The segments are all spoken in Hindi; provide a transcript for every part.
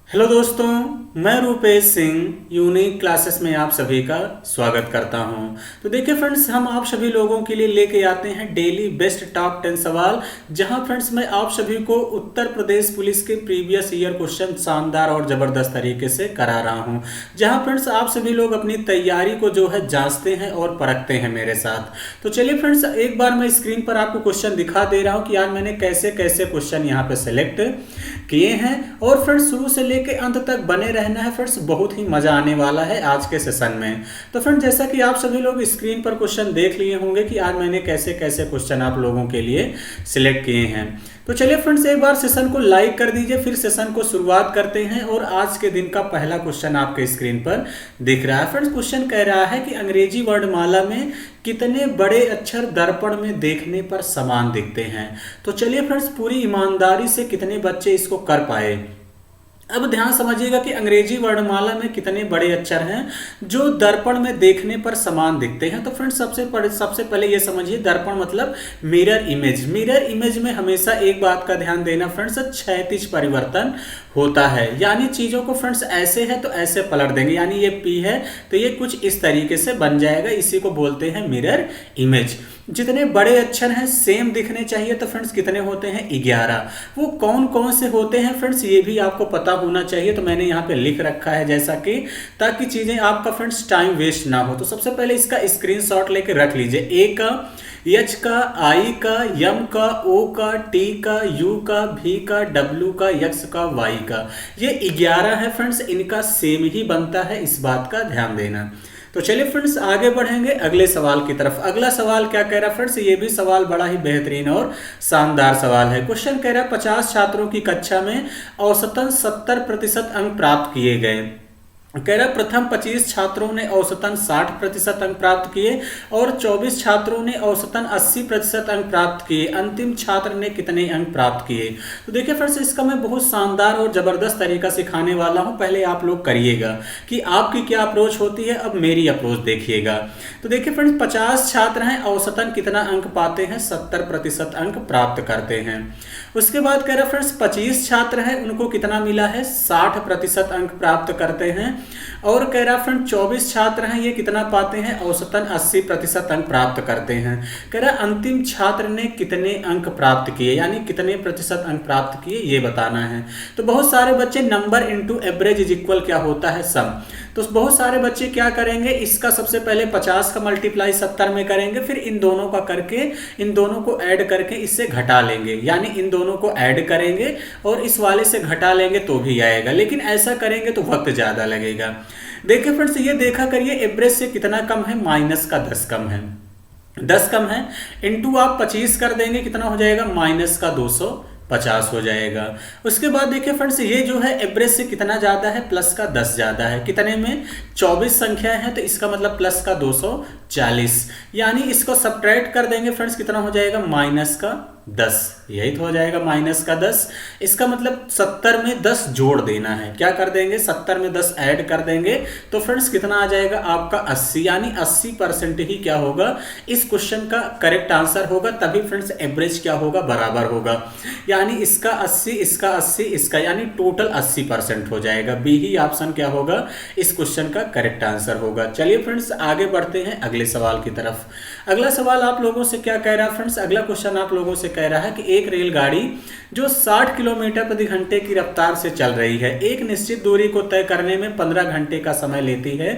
हेलो दोस्तों, मैं रूपेश सिंह यूनिक क्लासेस में आप सभी का स्वागत करता हूं। तो देखिए फ्रेंड्स, हम आप सभी लोगों के लिए लेके आते हैं डेली बेस्ट टॉप 10 सवाल, जहां फ्रेंड्स मैं आप सभी को उत्तर प्रदेश पुलिस के प्रीवियस ईयर क्वेश्चन शानदार और ज़बरदस्त तरीके से करा रहा हूं। जहां फ्रेंड्स आप सभी लोग अपनी तैयारी को जो है जांचते हैं और परखते हैं मेरे साथ। तो चलिए फ्रेंड्स, एक बार मैं स्क्रीन पर आपको क्वेश्चन दिखा दे रहा हूँ कि आज मैंने कैसे कैसे क्वेश्चन यहाँ पे सेलेक्ट किए हैं। और फ्रेंड्स शुरू से लेके अंत तक बने रहना है फ्रेंड्स, बहुत ही मजा आने वाला है आज के सेशन में। तो फ्रेंड्स, जैसा कि आप सभी लोग स्क्रीन पर क्वेश्चन देख लिए होंगे कि आज मैंने कैसे कैसे क्वेश्चन आप लोगों के लिए सिलेक्ट किए हैं। तो चलिए फ्रेंड्स, एक बार सेशन को लाइक कर दीजिए, फिर सेशन को शुरुआत करते हैं। और आज के दिन का पहला क्वेश्चन आपके स्क्रीन पर दिख रहा है। फ्रेंड्स, क्वेश्चन कह रहा है कि अंग्रेजी वर्णमाला में कितने बड़े अक्षर दर्पण में देखने पर समान दिखते हैं। तो चलिए फ्रेंड्स, पूरी ईमानदारी से कितने बच्चे इसको कर पाए। अब ध्यान समझिएगा कि अंग्रेजी वर्णमाला में कितने बड़े अक्षर हैं जो दर्पण में देखने पर समान दिखते हैं। तो फ्रेंड्स, सबसे पहले ये समझिए, दर्पण मतलब मिरर इमेज। मिरर इमेज में हमेशा एक बात का ध्यान देना फ्रेंड्स, क्षैतिज परिवर्तन होता है। यानी चीज़ों को फ्रेंड्स ऐसे है तो ऐसे पलट देंगे, यानी ये पी है तो ये कुछ इस तरीके से बन जाएगा। इसी को बोलते हैं मिरर इमेज। जितने बड़े अक्षर हैं सेम दिखने चाहिए, तो फ्रेंड्स कितने होते हैं? 11। वो कौन कौन से होते हैं फ्रेंड्स, ये भी आपको पता होना चाहिए। तो मैंने यहाँ पे लिख रखा है, जैसा कि ताकि चीज़ें आपका फ्रेंड्स टाइम वेस्ट ना हो। तो सबसे पहले इसका स्क्रीनशॉट लेके रख लीजिए। ए का, एच का, आई का, यम का, ओ का, टी का, यू का, भी का, डब्ल्यू का, यक्स का, वाई का, ये 11 है फ्रेंड्स। इनका सेम ही बनता है, इस बात का ध्यान देना। तो चलिए फ्रेंड्स, आगे बढ़ेंगे अगले सवाल की तरफ। अगला सवाल क्या कह रहा है फ्रेंड्स, ये भी सवाल बड़ा ही बेहतरीन और शानदार सवाल है। क्वेश्चन कह रहा है 50 छात्रों की कक्षा में औसतन 70% अंक प्राप्त किए गए। कह रहा प्रथम 25 छात्रों ने औसतन 60% अंक प्राप्त किए और 24 छात्रों ने औसतन 80% अंक प्राप्त किए। अंतिम छात्र ने कितने अंक प्राप्त किए? तो देखिए फ्रेंड्स, इसका मैं बहुत शानदार और जबरदस्त तरीका सिखाने वाला हूं। पहले आप लोग करिएगा कि आपकी क्या अप्रोच होती है, अब मेरी अप्रोच देखिएगा। तो देखिए फ्रेंड्स, 50 छात्र हैं, औसतन कितना अंक पाते हैं? 70% अंक प्राप्त करते हैं। उसके बाद कह रहा फ्रेंड्स 25 छात्र हैं, उनको कितना मिला है? 60% अंक प्राप्त करते हैं। और कह रहा फ्रेंड 24 छात्र हैं, ये कितना पाते हैं? औसतन 80% अंक प्राप्त करते हैं। कह रहा अंतिम छात्र ने कितने अंक प्राप्त किए, यानी कितने प्रतिशत अंक प्राप्त किए, ये बताना है। तो बहुत सारे बच्चे number into average is equal क्या होता है? सम। तो बहुत सारे बच्चे क्या करेंगे, इसका सबसे पहले 50 का मल्टीप्लाई 70 में करेंगे, फिर इन दोनों का करके, इन दोनों को ऐड करके इससे घटा लेंगे, यानी इन दोनों को ऐड करेंगे और इस वाले से घटा लेंगे तो भी आएगा। लेकिन ऐसा करेंगे तो वक्त ज़्यादा लगेगा। देखिए फ्रेंड्स, ये देखा करिए, एवरेज से कितना कम है? माइनस का 10 कम है। 10 कम है, इंटू आप 25 कर देंगे, कितना हो जाएगा? माइनस का 250 हो जाएगा। उसके बाद देखिए फ्रेंड्स, ये जो है एवरेज से कितना ज़्यादा है? प्लस का 10 ज़्यादा है। कितने में? 24 संख्याएं हैं, तो इसका मतलब प्लस का 240, यानी इसको सब्ट्रैक्ट कर देंगे फ्रेंड्स, कितना हो जाएगा? माइनस का 10। यही तो हो जाएगा माइनस का 10। इसका मतलब 70 में 10 जोड़ देना है। क्या कर देंगे? 70 में 10 ऐड कर देंगे, तो फ्रेंड्स कितना आ जाएगा? आपका 80, यानी 80% ही क्या होगा? इस क्वेश्चन का करेक्ट आंसर होगा। तभी फ्रेंड्स एवरेज क्या होगा? बराबर होगा। यानी इसका 80, इसका 80, इसका, यानी टोटल 80% हो जाएगा। बी ही ऑप्शन क्या होगा? इस क्वेश्चन का करेक्ट आंसर होगा। चलिए फ्रेंड्स, आगे बढ़ते हैं अगले सवाल की तरफ। अगला सवाल आप लोगों से क्या कह रहा है फ्रेंड्स? अगला क्वेश्चन आप लोगों से कह रहा है कि एक रेलगाड़ी जो 60 किलोमीटर प्रति घंटे की रफ्तार से चल रही है, एक निश्चित दूरी को तय करने में 15 घंटे का समय लेती है।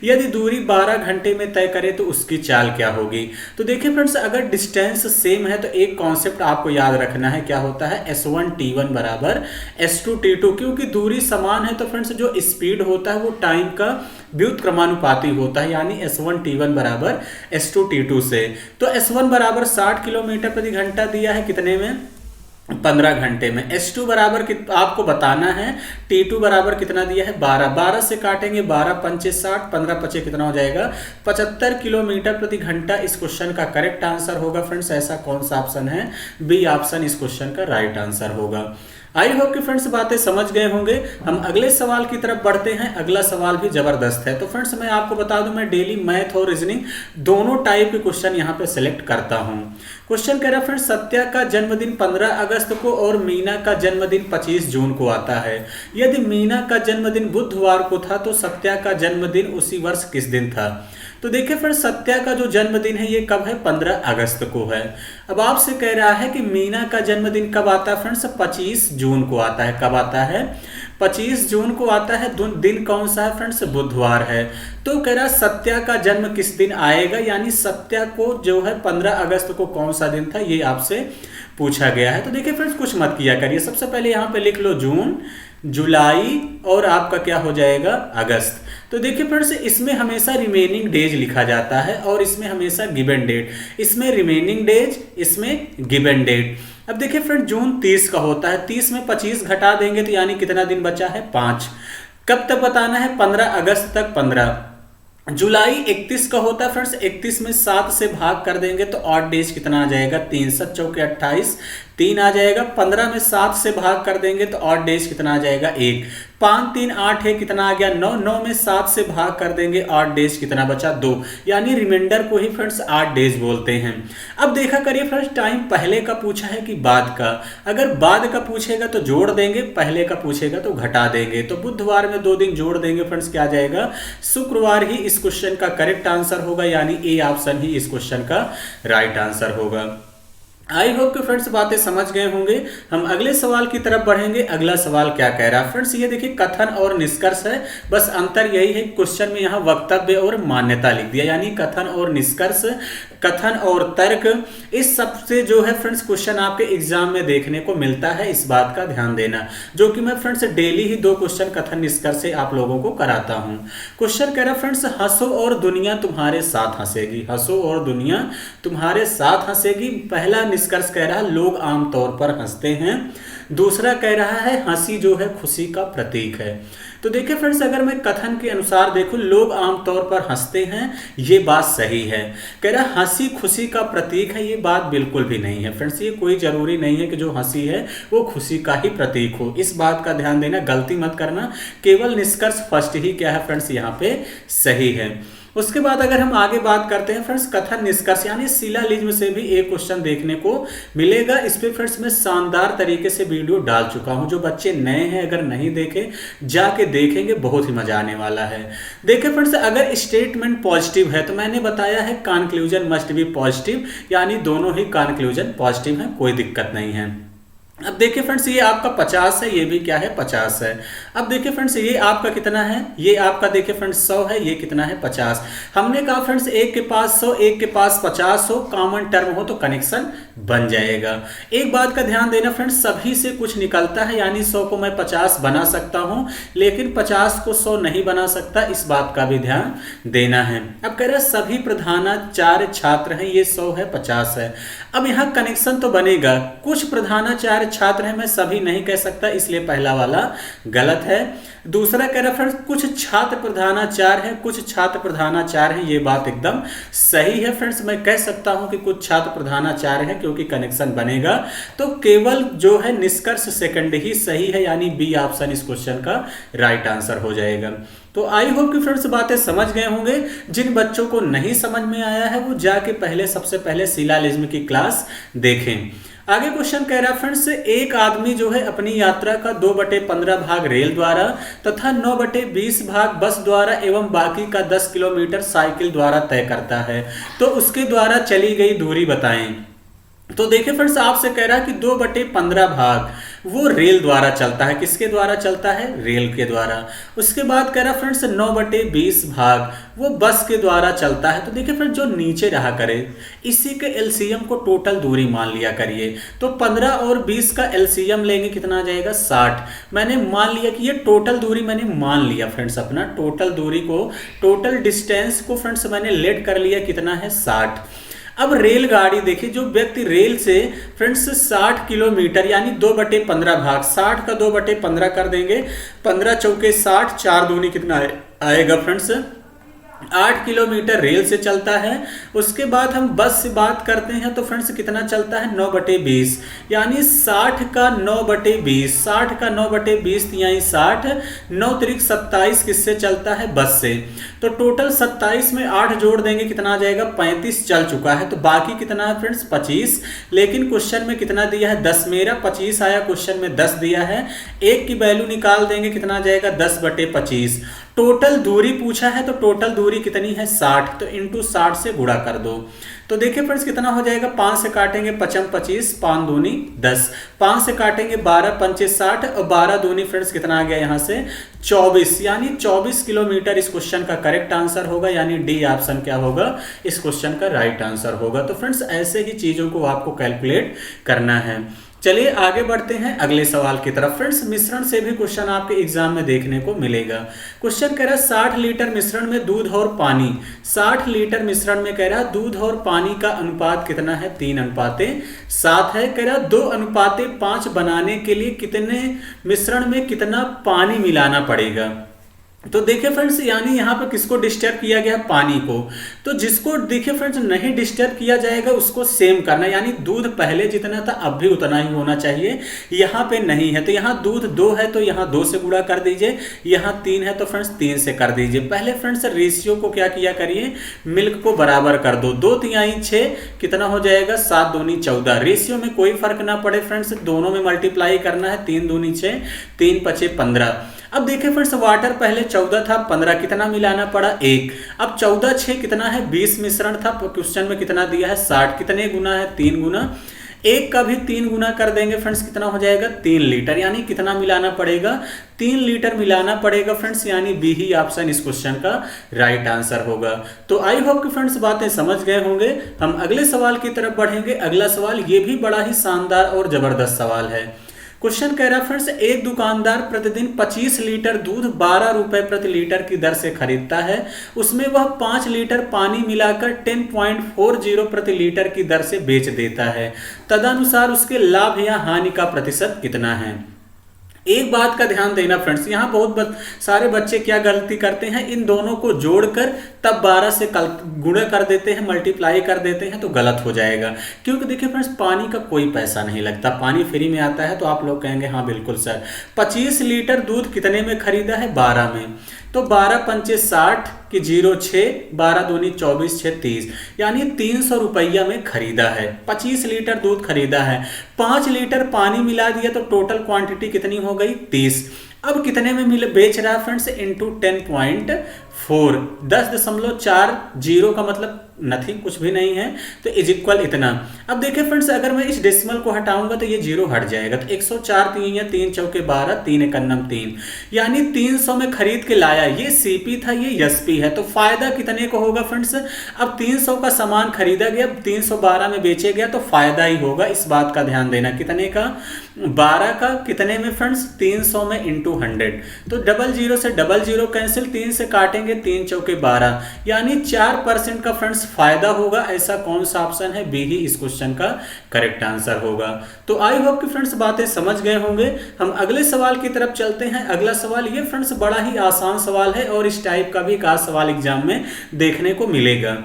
यदि दूरी 12 घंटे में तय करे तो उसकी चाल क्या होगी? तो देखिए फ्रेंड्स, अगर डिस्टेंस सेम है तो एक कॉन्सेप्ट आपको याद रखना है, क्या होता है? S1 T1 बराबर S2 T2। क्योंकि दूरी समान है तो फ्रेंड्स जो स्पीड होता है वो टाइम का व्युत्क्रमानुपाती होता है, यानी S1 T1 बराबर S2 T2 से। तो S1 बराबर 60 किलोमीटर प्रति घंटा दिया है, कितने में? 15 घंटे में। S2 बराबर आपको बताना है, T2 बराबर कितना दिया है? 12। 12 से काटेंगे, 12 पंचे 60, 15 पचे कितना हो जाएगा? 75 किलोमीटर प्रति घंटा इस क्वेश्चन का करेक्ट आंसर होगा फ्रेंड्स। ऐसा कौन सा ऑप्शन है? बी ऑप्शन इस क्वेश्चन का राइट आंसर होगा। आई होप कि फ्रेंड्स बातें समझ गए होंगे। हम अगले सवाल की तरफ बढ़ते हैं। अगला सवाल भी जबरदस्त है। तो फ्रेंड्स मैं आपको बता दूं, मैं डेली मैथ और रीजनिंग दोनों टाइप के क्वेश्चन यहाँ पे सिलेक्ट करता हूँ। क्वेश्चन कह रहा है फ्रेंड्स सत्या का जन्मदिन 15 अगस्त को और मीना का जन्मदिन 25 जून को आता है। यदि मीना का जन्मदिन बुधवार को था तो सत्या का जन्मदिन उसी वर्ष किस दिन था? तो देखिए फ्रेंड्स सत्या का जो जन्मदिन है ये कब है? 15 अगस्त को है। अब आपसे कह रहा है कि मीना का जन्मदिन कब आता है फ्रेंड्स? 25 जून को आता है। कब आता है? 25 जून को आता है। दिन कौन सा है फ्रेंड्स? बुधवार है। तो कह रहा सत्या का जन्म किस दिन आएगा, यानी सत्या को जो है 15 अगस्त को कौन सा दिन था ये आपसे पूछा गया है। तो देखिए फ्रेंड्स कुछ मत किया करिए, सबसे पहले यहाँ पे लिख लो जून, जुलाई और आपका क्या हो जाएगा? अगस्त। तो देखिए फ्रेंड्स इसमें हमेशा रिमेनिंग डेज लिखा जाता है और इसमें हमेशा गिवन डेट, इसमें रिमेनिंग डेज, इसमें गिवन डेट। अब देखिए फ्रेंड जून 30 का होता है, 30 में 25 घटा देंगे तो यानी कितना दिन बचा है? 5। कब तक बताना है? 15 अगस्त तक 15। जुलाई 31 का होता है फ्रेंड्स, 31 में 7 से भाग कर देंगे तो ऑड डेज कितना आ जाएगा? 3। 7 चौके 28, 3 आ जाएगा। 15 में 7 से भाग कर देंगे तो ऑड डेज कितना आ जाएगा? 1। 5 3 8 है, कितना आ गया? 9। 9 में 7 से भाग कर देंगे, ऑड डेज कितना बचा? 2। यानी रिमाइंडर को ही फ्रेंड्स ऑड डेज बोलते हैं। अब देखा करिए फ्रेंड्स टाइम पहले का पूछा है कि बाद का। अगर बाद का पूछेगा तो जोड़ देंगे, पहले का पूछेगा तो घटा देंगे। तो बुधवार में 2 दिन जोड़ देंगे फ्रेंड्स, क्या आ जाएगा? शुक्रवार ही इस क्वेश्चन का करेक्ट आंसर होगा, यानी ए ऑप्शन ही इस क्वेश्चन का राइट आंसर होगा। आई होप कि फ्रेंड्स बातें समझ गए होंगे। हम अगले सवाल की तरफ बढ़ेंगे। अगला सवाल क्या कह रहा है फ्रेंड्स, ये देखिए कथन और निष्कर्ष है, बस अंतर यही है क्वेश्चन में यहाँ वक्तव्य और मान्यता लिख दिया, यानी कथन और निष्कर्ष, कथन और तर्क, इस सब से जो है फ्रेंड्स क्वेश्चन आपके एग्जाम में देखने को मिलता है। इस बात का ध्यान देना, जो कि मैं फ्रेंड्स डेली ही 2 क्वेश्चन कथन निष्कर्ष से आप लोगों को कराता हूँ। क्वेश्चन कह रहा है फ्रेंड्स हंसो और दुनिया तुम्हारे साथ हंसेगी। हंसो और दुनिया तुम्हारे साथ हंसेगी। पहला निष्कर्ष कह रहा है लोग आमतौर पर हंसते हैं। दूसरा कह रहा है हंसी जो है खुशी का प्रतीक है। तो देखिए फ्रेंड्स अगर मैं कथन के अनुसार देखूं लोग आमतौर पर हंसते हैं, ये बात सही है। कह रहा है हंसी खुशी का प्रतीक है, ये बात बिल्कुल भी नहीं है फ्रेंड्स। ये कोई जरूरी नहीं है कि जो हंसी है वो खुशी का ही प्रतीक हो, इस बात का ध्यान देना, गलती मत करना। केवल निष्कर्ष फर्स्ट ही क्या है फ्रेंड्स यहाँ पे सही है। उसके बाद अगर हम आगे बात करते हैं फ्रेंड्स कथन निष्कर्ष यानी शिलालिज्म से भी एक क्वेश्चन देखने को मिलेगा। इस पे फ्रेंड्स मैं शानदार तरीके से वीडियो डाल चुका हूं, जो बच्चे नए हैं अगर नहीं देखे जाके देखेंगे, बहुत ही मजा आने वाला है। देखिए फ्रेंड्स अगर स्टेटमेंट पॉजिटिव है तो मैंने बताया है कंक्लूजन मस्ट बी पॉजिटिव, यानी दोनों ही कंक्लूजन पॉजिटिव है, कोई दिक्कत नहीं है। अब देखिए फ्रेंड्स ये आपका 50 है, ये भी क्या है 50 है। अब देखिए फ्रेंड्स ये आपका कितना है, ये आपका देखिए फ्रेंड्स 100 है, ये कितना है 50। हमने कहा फ्रेंड्स एक के पास 100 एक के पास 50 हो, कॉमन टर्म हो तो कनेक्शन बन जाएगा। एक बात का ध्यान देना फ्रेंड्स सभी से कुछ निकलता है, यानी 100 को मैं 50 बना सकता हूं लेकिन 50 को 100 नहीं बना सकता, इस बात का भी ध्यान देना है। अब कह रहे हैं सभी प्रधानाचार्य छात्र हैं, ये 100 है 50 है। अब यहाँ कनेक्शन तो बनेगा, कुछ प्रधानाचार्य छात्र हैं, मैं सभी नहीं कह सकता, इसलिए पहला वाला गलत है। दूसरा कह रहा फ्रेंड्स कुछ छात्र प्रधानाचार्य हैं, कुछ छात्र प्रधानाचार्य हैं, ये बात एकदम सही है फ्रेंड्स। मैं कह सकता हूं कि कुछ छात्र प्रधानाचार्य हैं क्योंकि कनेक्शन बनेगा। तो केवल जो है निष्कर्ष सेकंड ही सही है, यानी बी ऑप्शन इस क्वेश्चन का राइट आंसर हो जाएगा। तो आई होप कि फ्रेंड्स बातें समझ गए होंगे। जिन बच्चों को नहीं समझ में आया है वो जाके सबसे पहले शिलालिज्म की क्लास देखें। आगे क्वेश्चन कह रहा है फ्रेंड्स एक आदमी जो है अपनी यात्रा का 2/15 भाग रेल द्वारा तथा 9/20 भाग बस द्वारा एवं बाकी का 10 किलोमीटर साइकिल द्वारा तय करता है, तो उसके द्वारा चली गई दूरी बताएं। तो देखिए फ्रेंड्स आपसे कह रहा है कि 2/15 भाग वो रेल द्वारा चलता है, किसके द्वारा चलता है? रेल के द्वारा। उसके बाद कह रहा फ्रेंड्स 9/20 भाग वो बस के द्वारा चलता है। तो देखिए फ्रेंड्स जो नीचे रहा करे इसी के एलसीएम को टोटल दूरी मान लिया करिए। तो 15 और 20 का एलसीएम लेंगे कितना आ जाएगा 60। मैंने मान लिया कि ये टोटल दूरी मैंने मान लिया फ्रेंड्स, अपना टोटल दूरी को, टोटल डिस्टेंस को फ्रेंड्स मैंने लेट कर लिया, कितना है 60। अब रेलगाड़ी देखिए जो व्यक्ति रेल से फ्रेंड्स 60 किलोमीटर यानी 2/15 भाग, 60 का 2/15 कर देंगे, 15 चौके 60, 4 दूनी कितना आएगा फ्रेंड्स 8 किलोमीटर रेल से चलता है। उसके बाद हम बस से बात करते हैं तो फ्रेंड्स कितना चलता है 9/20, यानी 60 का 9/20, 60 का 9/20 यानी 60, 9 त्रिक 27 किससे चलता है बस से। तो टोटल 27 में 8 जोड़ देंगे कितना आ जाएगा 35 चल चुका है। तो बाकी कितना है फ्रेंड्स 25, लेकिन क्वेश्चन में कितना दिया है 10, मेरा 25 आया, क्वेश्चन में 10 दिया है। एक की वैल्यू निकाल देंगे कितना आ जाएगा 10/25। टोटल दूरी पूछा है तो टोटल दूरी कितनी है 60, तो इंटू 60 से गुणा कर दो। तो देखिए फ्रेंड्स कितना हो जाएगा, 5 से काटेंगे 5 25, 5 दूनी 10, 5 से काटेंगे 12 पंचे 60 और 12 दूनी फ्रेंड्स कितना आ गया यहाँ से 24, यानी 24 किलोमीटर इस क्वेश्चन का करेक्ट आंसर होगा, यानी डी ऑप्शन क्या होगा इस क्वेश्चन का राइट आंसर होगा। तो फ्रेंड्स ऐसे ही चीजों को आपको कैलकुलेट करना है। चलिए आगे बढ़ते हैं अगले सवाल की तरफ। फ्रेंड्स मिश्रण से भी क्वेश्चन आपके एग्जाम में देखने को मिलेगा। क्वेश्चन कह रहा है 60 लीटर मिश्रण में दूध और पानी, 60 लीटर मिश्रण में कह रहा है दूध और पानी का अनुपात कितना है 3:7 है। कह रहा 2:5 बनाने के लिए कितने मिश्रण में कितना पानी मिलाना पड़ेगा। तो देखिए फ्रेंड्स यानी यहाँ पर किसको डिस्टर्ब किया गया पानी को, तो जिसको देखिए फ्रेंड्स नहीं डिस्टर्ब किया जाएगा उसको सेम करना, यानी दूध पहले जितना था अब भी उतना ही होना चाहिए, यहाँ पे नहीं है। तो यहाँ दूध 2 है तो यहाँ 2 से गुणा कर दीजिए, यहाँ 3 है तो फ्रेंड्स 3 से कर दीजिए। पहले फ्रेंड्स रेशियो को क्या किया करिए, मिल्क को बराबर कर दो, 2 3 6 कितना हो जाएगा 7 दूनी 14। रेशियो में कोई फर्क ना पड़े फ्रेंड्स, दोनों में मल्टीप्लाई करना है, 3 दूनी 6, 3 5 15। अब देखिए फ्रेंड्स वाटर पहले 14 था, 15 कितना मिलाना पड़ा 1। अब 14 6 कितना है 20 मिश्रण था, क्वेश्चन में कितना दिया है 60, कितने गुना है 3 गुना, 1 का भी 3 गुना कर देंगे फ्रेंड्स कितना हो जाएगा 3 लीटर, यानी कितना मिलाना पड़ेगा 3 लीटर मिलाना पड़ेगा फ्रेंड्स, यानी बी ही ऑप्शन इस क्वेश्चन का राइट आंसर होगा। तो आई होप कि फ्रेंड्स बातें समझ गए होंगे। हम अगले सवाल की तरफ बढ़ेंगे। अगला सवाल ये भी बड़ा ही शानदार और जबरदस्त सवाल है। क्वेश्चन कह रहा है फ्रेंड्स एक दुकानदार प्रतिदिन 25 लीटर दूध 12 रुपए प्रति लीटर की दर से खरीदता है, उसमें वह 5 लीटर पानी मिलाकर 10.40 प्रति लीटर की दर से बेच देता है, तदनुसार उसके लाभ या हानि का प्रतिशत कितना है। एक बात का ध्यान देना फ्रेंड्स, यहाँ बहुत सारे बच्चे क्या गलती करते हैं, इन दोनों को जोड़कर तब 12 से गुणा कर देते हैं, मल्टीप्लाई कर देते हैं, तो गलत हो जाएगा। क्योंकि देखिए फ्रेंड्स पानी का कोई पैसा नहीं लगता, पानी फ्री में आता है। तो आप लोग कहेंगे हाँ बिल्कुल सर, 25 लीटर दूध कितने में खरीदा है 12 में, तो 12 पंचे 60 की 0 6, 12 दूनी 24 6 30, यानी 300 रुपया में खरीदा है, 25 लीटर दूध खरीदा है, 5 लीटर पानी मिला दिया तो टोटल क्वांटिटी कितनी हो गई 30। अब कितने में बेच रहा है फ्रेंड्स इंटू 10.4, 10.40 का मतलब नथिंग कुछ भी नहीं है, तो इज इक्वल इतना। अब देखिए फ्रेंड्स अगर मैं इस डेसिमल को हटाऊंगा तो ये 0 हट जाएगा, तो 104 3 या 3 चौके 12, 3 एकन्नम 3, यानी 300 में खरीद के लाया। ये सीपी था, ये एसपी है, तो फायदा कितने को होगा फ्रेंड्स। अब 300 का सामान खरीदा गया, 312 में बेचे गया, तो फायदा ही होगा, इस बात का ध्यान देना। कितने का 12 का, कितने में फ्रेंड्स 300 में इंटू 100, तो 00 से 00 कैंसिल, 3 से काटेंगे 3 चौके 12, यानी 4% का फ्रेंड्स फायदा होगा। ऐसा कौन सा ऑप्शन है, बी ही इस क्वेश्चन का करेक्ट आंसर होगा। तो आई होप कि फ्रेंड्स बातें समझ गए होंगे। हम अगले सवाल की तरफ चलते हैं। अगला सवाल ये फ्रेंड्स बड़ा ही आसान सवाल है और इस टाइप का भी एक सवाल एग्जाम में देखने को मिलेगा।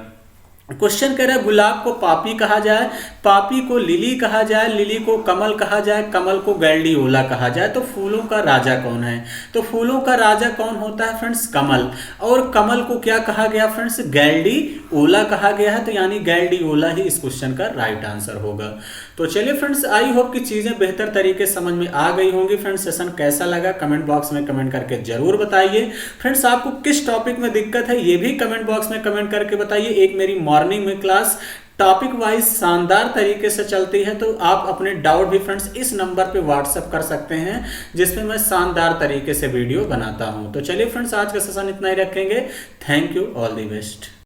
क्वेश्चन कह रहा है गुलाब को पापी कहा जाए, पापी को लिली कहा जाए, लिली को कमल कहा जाए, कमल को गैल्डियोला कहा जाए, तो फूलों का राजा कौन है। तो फूलों का राजा कौन होता है फ्रेंड्स कमल, और कमल को क्या कहा गया फ्रेंड्स गैल्डियोला कहा गया है, तो यानी गैल्डियोला ही इस क्वेश्चन का राइट आंसर होगा। तो चलिए फ्रेंड्स आई होप कि चीजें बेहतर तरीके से समझ में आ गई होंगी। फ्रेंड्स सेशन कैसा लगा कमेंट बॉक्स में कमेंट करके जरूर बताइए। फ्रेंड्स आपको किस टॉपिक में दिक्कत है ये भी कमेंट बॉक्स में कमेंट करके बताइए। एक मेरी मॉर्निंग में क्लास टॉपिक वाइज शानदार तरीके से चलती है, तो आप अपने डाउट भी फ्रेंड्स इस नंबर पे व्हाट्सएप कर सकते हैं, जिसमें मैं शानदार तरीके से वीडियो बनाता हूं। तो चलिए फ्रेंड्स आज का सेशन इतना ही रखेंगे। Thank you, all the best.